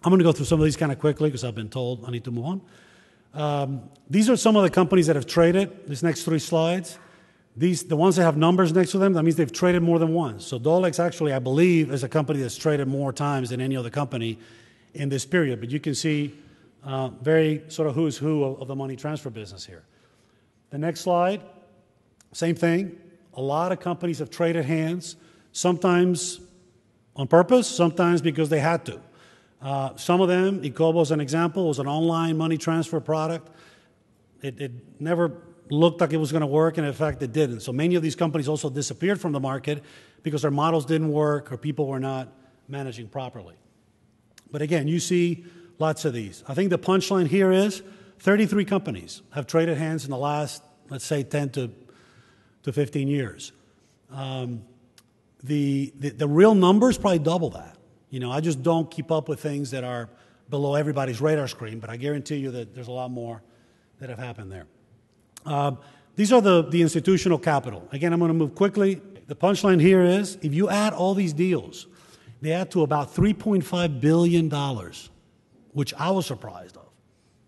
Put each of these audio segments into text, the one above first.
I'm going to go through some of these kind of quickly because I've been told I need to move on. These are some of the companies that have traded. These next 3 slides. The ones that have numbers next to them, that means they've traded more than once. So Dolex actually, I believe, is a company that's traded more times than any other company in this period. But you can see very sort of who's who of the money transfer business here. The next slide, same thing. A lot of companies have traded hands, sometimes on purpose, sometimes because they had to. Some of them, Ecobo as an example, was an online money transfer product. It never looked like it was going to work, and in fact, it didn't. So many of these companies also disappeared from the market because their models didn't work or people were not managing properly. But again, you see lots of these. I think the punchline here is 33 companies have traded hands in the last, let's say, 10 to 15 years. The real numbers probably double that. You know, I just don't keep up with things that are below everybody's radar screen, but I guarantee you that there's a lot more that have happened there. These are the institutional capital. Again, I'm going to move quickly. The punchline here is, if you add all these deals, they add to about $3.5 billion, which I was surprised of.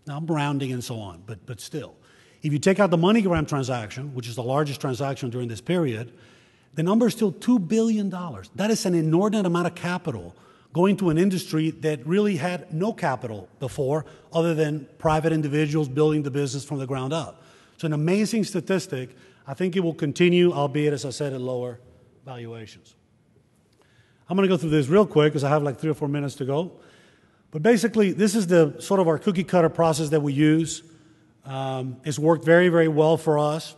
Now, I'm rounding and so on, but still. If you take out the MoneyGram transaction, which is the largest transaction during this period, the number is still $2 billion. That is an inordinate amount of capital going to an industry that really had no capital before other than private individuals building the business from the ground up. It's an amazing statistic. I think it will continue, albeit, as I said, at lower valuations. I'm going to go through this real quick because I have like 3 or 4 minutes to go. But basically, this is the sort of our cookie cutter process that we use. It's worked very, very well for us.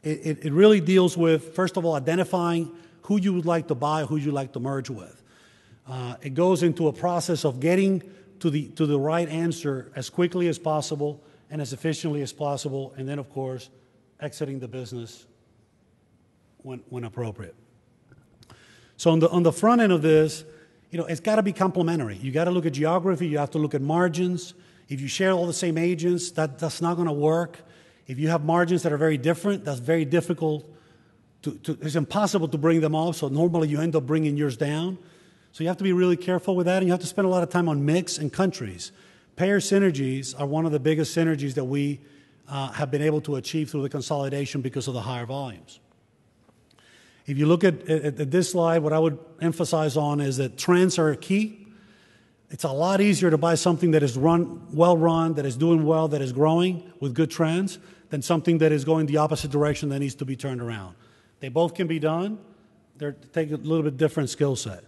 It really deals with, first of all, identifying who you would like to buy, who you'd like to merge with. It goes into a process of getting to the right answer as quickly as possible and as efficiently as possible, and then, of course, exiting the business when appropriate. So on the front end of this, you know, it's got to be complementary. You got to look at geography. You have to look at margins. If you share all the same agents, that's not going to work. If you have margins that are very different, that's very difficult. It's impossible to bring them off, so normally you end up bringing yours down. So you have to be really careful with that, and you have to spend a lot of time on mix and countries. Payer synergies are one of the biggest synergies that we have been able to achieve through the consolidation because of the higher volumes. If you look at this slide, what I would emphasize on is that trends are key. It's a lot easier to buy something that is well run, that is doing well, that is growing with good trends, than something that is going the opposite direction that needs to be turned around. They both can be done. They take a little bit different skill set.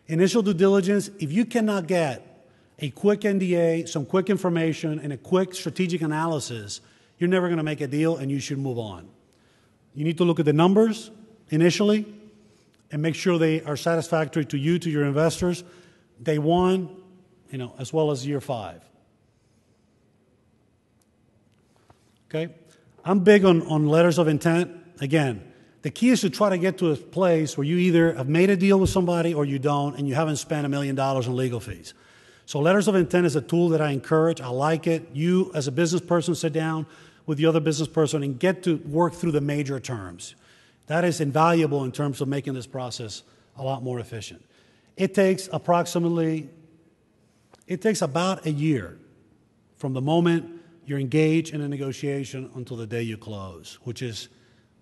Initial due diligence, if you cannot get a quick NDA, some quick information, and a quick strategic analysis, you're never going to make a deal, and you should move on. You need to look at the numbers initially and make sure they are satisfactory to you, to your investors, day 1, you know, as well as year 5. Okay? I'm big on letters of intent. Again, the key is to try to get to a place where you either have made a deal with somebody or you don't, and you haven't spent $1 million in legal fees. So letters of intent is a tool that I encourage. I like it. You, as a business person, sit down with the other business person and get to work through the major terms. That is invaluable in terms of making this process a lot more efficient. It takes about a year from the moment you're engaged in a negotiation until the day you close, which is,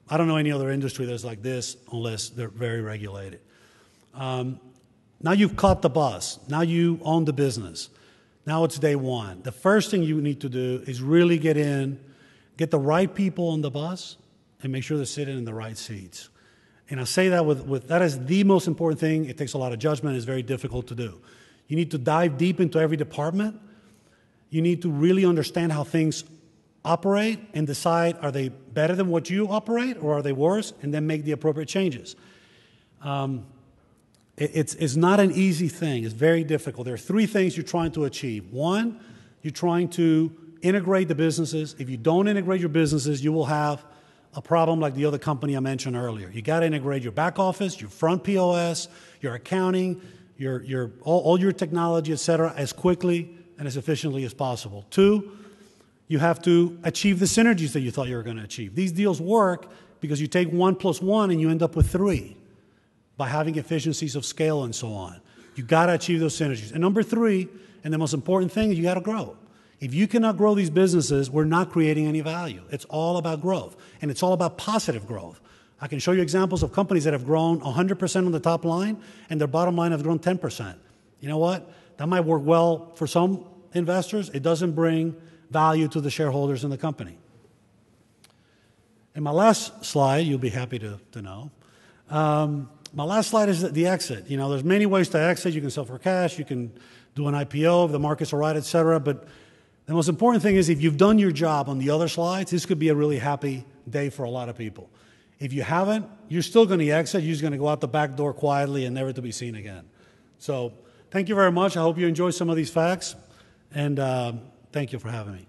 I don't know any other industry that's like this unless they're very regulated. Now you've caught the bus. Now you own the business. Now it's day 1. The first thing you need to do is really get the right people on the bus and make sure they're sitting in the right seats. And I say that that is the most important thing. It takes a lot of judgment. It's very difficult to do. You need to dive deep into every department. You need to really understand how things operate and decide, are they better than what you operate or are they worse, and then make the appropriate changes. It's not an easy thing. It's very difficult. There are 3 things you're trying to achieve. 1, you're trying to integrate the businesses. If you don't integrate your businesses, you will have a problem like the other company I mentioned earlier. You got to integrate your back office, your front POS, your accounting, all your technology, et cetera, as quickly and as efficiently as possible. 2, you have to achieve the synergies that you thought you were going to achieve. These deals work because you take 1 + 1 and you end up with 3 by having efficiencies of scale and so on. You got to achieve those synergies. And number three, and the most important thing, is you got to grow. If you cannot grow these businesses, we're not creating any value. It's all about growth, and it's all about positive growth. I can show you examples of companies that have grown 100% on the top line, and their bottom line has grown 10%. You know what? That might work well for some investors. It doesn't bring value to the shareholders in the company. And my last slide, you'll be happy to know. My last slide is the exit. You know, there's many ways to exit. You can sell for cash. You can do an IPO if the markets are right, et cetera. But the most important thing is if you've done your job on the other slides, this could be a really happy day for a lot of people. If you haven't, you're still going to exit. You're just going to go out the back door quietly and never to be seen again. So thank you very much. I hope you enjoy some of these facts. And thank you for having me.